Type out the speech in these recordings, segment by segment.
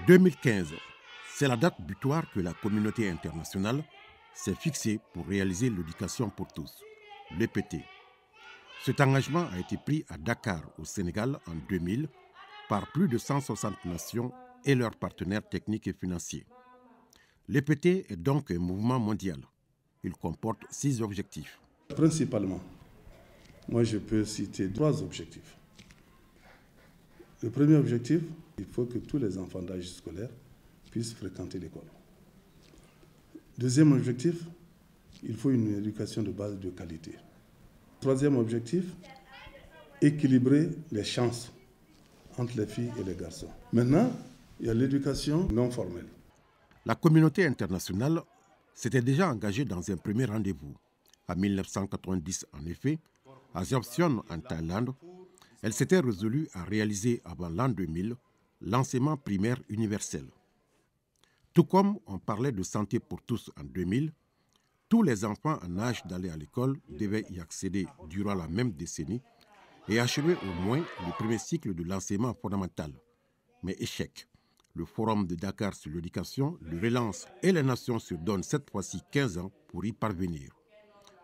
2015, c'est la date butoir que la communauté internationale s'est fixée pour réaliser l'éducation pour tous, l'EPT. Cet engagement a été pris à Dakar, au Sénégal, en 2000, par plus de 160 nations et leurs partenaires techniques et financiers. L'EPT est donc un mouvement mondial. Il comporte 6 objectifs. Principalement, moi je peux citer 3 objectifs. Le premier objectif, il faut que tous les enfants d'âge scolaire puissent fréquenter l'école. Deuxième objectif, il faut une éducation de base de qualité. Troisième objectif, équilibrer les chances entre les filles et les garçons. Maintenant, il y a l'éducation non formelle. La communauté internationale s'était déjà engagée dans un premier rendez-vous. En 1990, en effet, à Jomtien, en Thaïlande, elle s'était résolue à réaliser avant l'an 2000 l'enseignement primaire universel. Tout comme on parlait de santé pour tous en 2000, tous les enfants en âge d'aller à l'école devaient y accéder durant la même décennie et achever au moins le premier cycle de l'enseignement fondamental. Mais échec. Le Forum de Dakar sur l'éducation le relance et les nations se donnent cette fois-ci 15 ans pour y parvenir.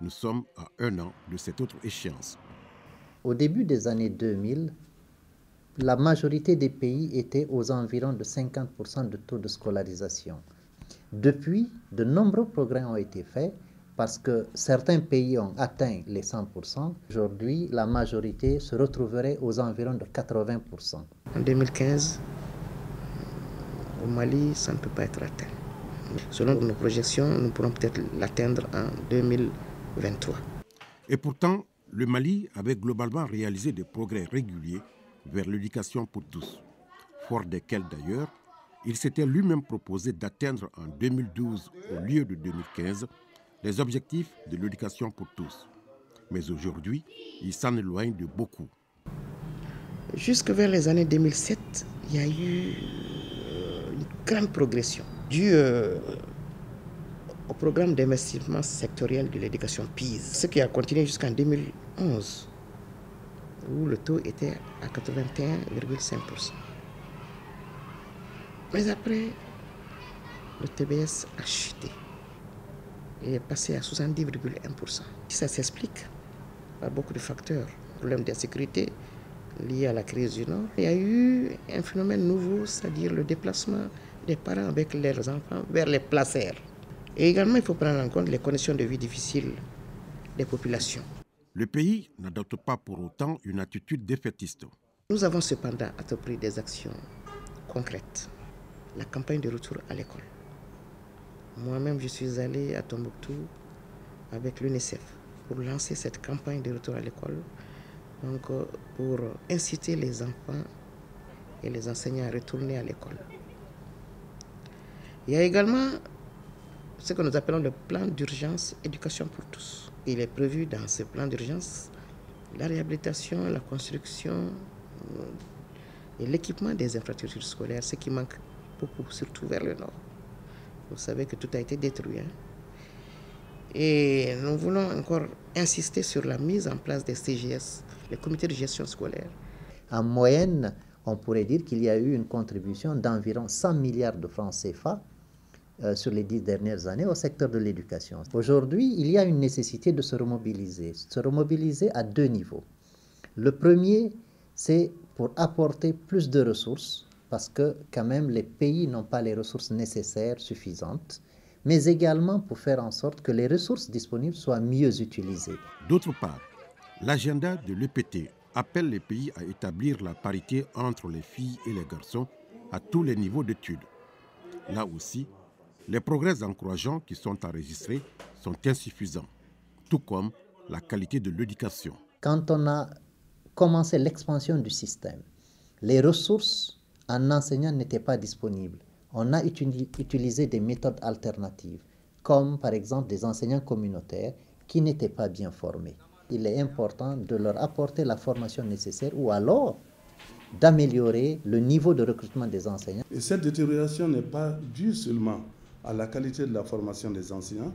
Nous sommes à 1 an de cette autre échéance. Au début des années 2000, la majorité des pays étaient aux environs de 50% de taux de scolarisation. Depuis, de nombreux progrès ont été faits parce que certains pays ont atteint les 100%. Aujourd'hui, la majorité se retrouverait aux environs de 80%. En 2015, au Mali, ça ne peut pas être atteint. Selon nos projections, nous pourrons peut-être l'atteindre en 2023. Et pourtant, le Mali avait globalement réalisé des progrès réguliers vers l'éducation pour tous, fort desquels d'ailleurs, il s'était lui-même proposé d'atteindre en 2012 au lieu de 2015 les objectifs de l'éducation pour tous. Mais aujourd'hui, il s'en éloigne de beaucoup. Jusque vers les années 2007, il y a eu une grande progression due au programme d'investissement sectoriel de l'éducation PIS, ce qui a continué jusqu'en 2011, où le taux était à 81,5%. Mais après, le TBS a chuté et est passé à 70,1%. Ça s'explique par beaucoup de facteurs. Problème d'insécurité lié à la crise du Nord. Il y a eu un phénomène nouveau, c'est-à-dire le déplacement des parents avec leurs enfants vers les placères. Et également, il faut prendre en compte les conditions de vie difficiles des populations. Le pays n'adopte pas pour autant une attitude défaitiste. Nous avons cependant entrepris des actions concrètes. La campagne de retour à l'école. Moi-même, je suis allé à Tombouctou avec l'UNICEF pour lancer cette campagne de retour à l'école, donc pour inciter les enfants et les enseignants à retourner à l'école. Il y a également ce que nous appelons le plan d'urgence éducation pour tous. Il est prévu dans ce plan d'urgence la réhabilitation, la construction et l'équipement des infrastructures scolaires, ce qui manque beaucoup, surtout vers le nord. Vous savez que tout a été détruit. Et nous voulons encore insister sur la mise en place des CGS, les comités de gestion scolaire. En moyenne, on pourrait dire qu'il y a eu une contribution d'environ 100 milliards de francs CFA sur les 10 dernières années au secteur de l'éducation. Aujourd'hui, il y a une nécessité de se remobiliser à 2 niveaux. Le premier, c'est pour apporter plus de ressources, parce que quand même les pays n'ont pas les ressources nécessaires, suffisantes, mais également pour faire en sorte que les ressources disponibles soient mieux utilisées. D'autre part, l'agenda de l'EPT appelle les pays à établir la parité entre les filles et les garçons à tous les niveaux d'études. Là aussi, les progrès encourageants qui sont enregistrés sont insuffisants, tout comme la qualité de l'éducation. Quand on a commencé l'expansion du système, les ressources en enseignants n'étaient pas disponibles. On a utilisé des méthodes alternatives, comme par exemple des enseignants communautaires qui n'étaient pas bien formés. Il est important de leur apporter la formation nécessaire ou alors d'améliorer le niveau de recrutement des enseignants. Et cette détérioration n'est pas due seulement à la qualité de la formation des enseignants,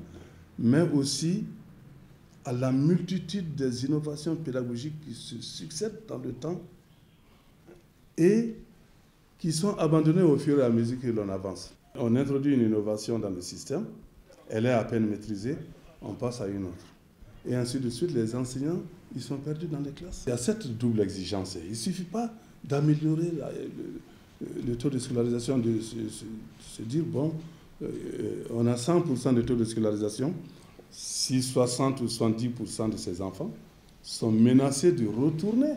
mais aussi à la multitude des innovations pédagogiques qui se succèdent dans le temps et qui sont abandonnés au fur et à mesure que l'on avance. On introduit une innovation dans le système, elle est à peine maîtrisée, on passe à une autre. Et ainsi de suite, les enseignants, ils sont perdus dans les classes. Il y a cette double exigence. Il ne suffit pas d'améliorer le taux de scolarisation, de se dire, bon, on a 100% de taux de scolarisation, si 60 ou 70% de ces enfants sont menacés de retourner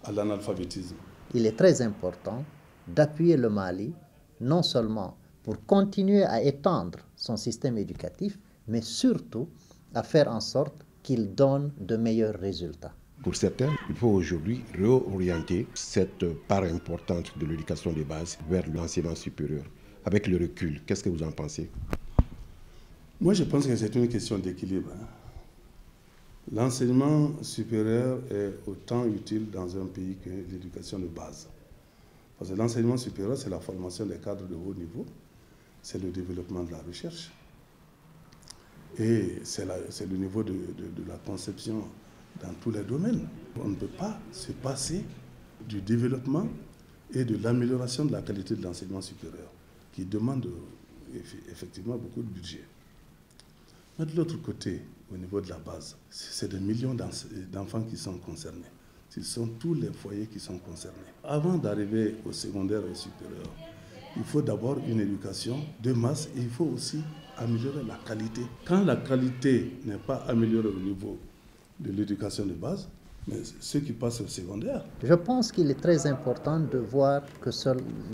à l'analphabétisme. Il est très important d'appuyer le Mali, non seulement pour continuer à étendre son système éducatif, mais surtout à faire en sorte qu'il donne de meilleurs résultats. Pour certains, il faut aujourd'hui réorienter cette part importante de l'éducation de base vers l'enseignement supérieur. Avec le recul, qu'est-ce que vous en pensez? Moi, je pense que c'est une question d'équilibre. L'enseignement supérieur est autant utile dans un pays que l'éducation de base. Parce que l'enseignement supérieur, c'est la formation des cadres de haut niveau, c'est le développement de la recherche, et c'est le niveau de la conception dans tous les domaines. On ne peut pas se passer du développement et de l'amélioration de la qualité de l'enseignement supérieur, qui demande effectivement beaucoup de budget. Mais de l'autre côté, au niveau de la base, c'est des millions d'enfants qui sont concernés. Ce sont tous les foyers qui sont concernés. Avant d'arriver au secondaire et au supérieur, il faut d'abord une éducation de masse et il faut aussi améliorer la qualité. Quand la qualité n'est pas améliorée au niveau de l'éducation de base, mais ceux qui passent au secondaire. Je pense qu'il est très important de voir que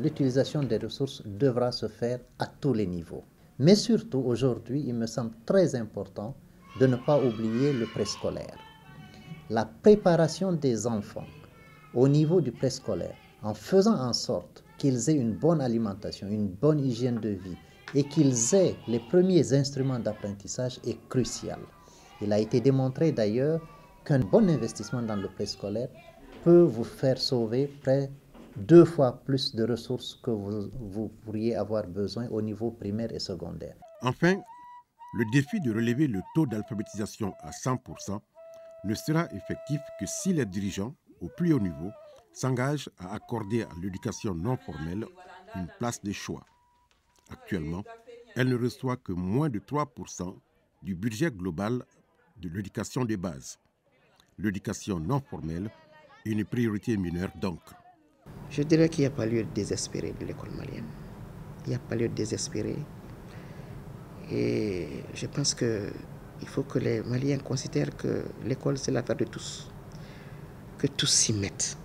l'utilisation des ressources devra se faire à tous les niveaux. Mais surtout, aujourd'hui, il me semble très important de ne pas oublier le préscolaire. La préparation des enfants au niveau du préscolaire, en faisant en sorte qu'ils aient une bonne alimentation, une bonne hygiène de vie et qu'ils aient les premiers instruments d'apprentissage est crucial. Il a été démontré d'ailleurs qu'un bon investissement dans le préscolaire peut vous faire sauver près 2 fois plus de ressources que vous pourriez avoir besoin au niveau primaire et secondaire. Enfin, le défi de relever le taux d'alphabétisation à 100% ne sera effectif que si les dirigeants, au plus haut niveau, s'engagent à accorder à l'éducation non formelle une place de choix. Actuellement, elle ne reçoit que moins de 3% du budget global de l'éducation de base. L'éducation non formelle est une priorité mineure donc. Je dirais qu'il n'y a pas lieu de désespérer de l'école malienne. Il n'y a pas lieu de désespérer. Et je pense qu'il faut que les Maliens considèrent que l'école, c'est l'affaire de tous. Que tous s'y mettent.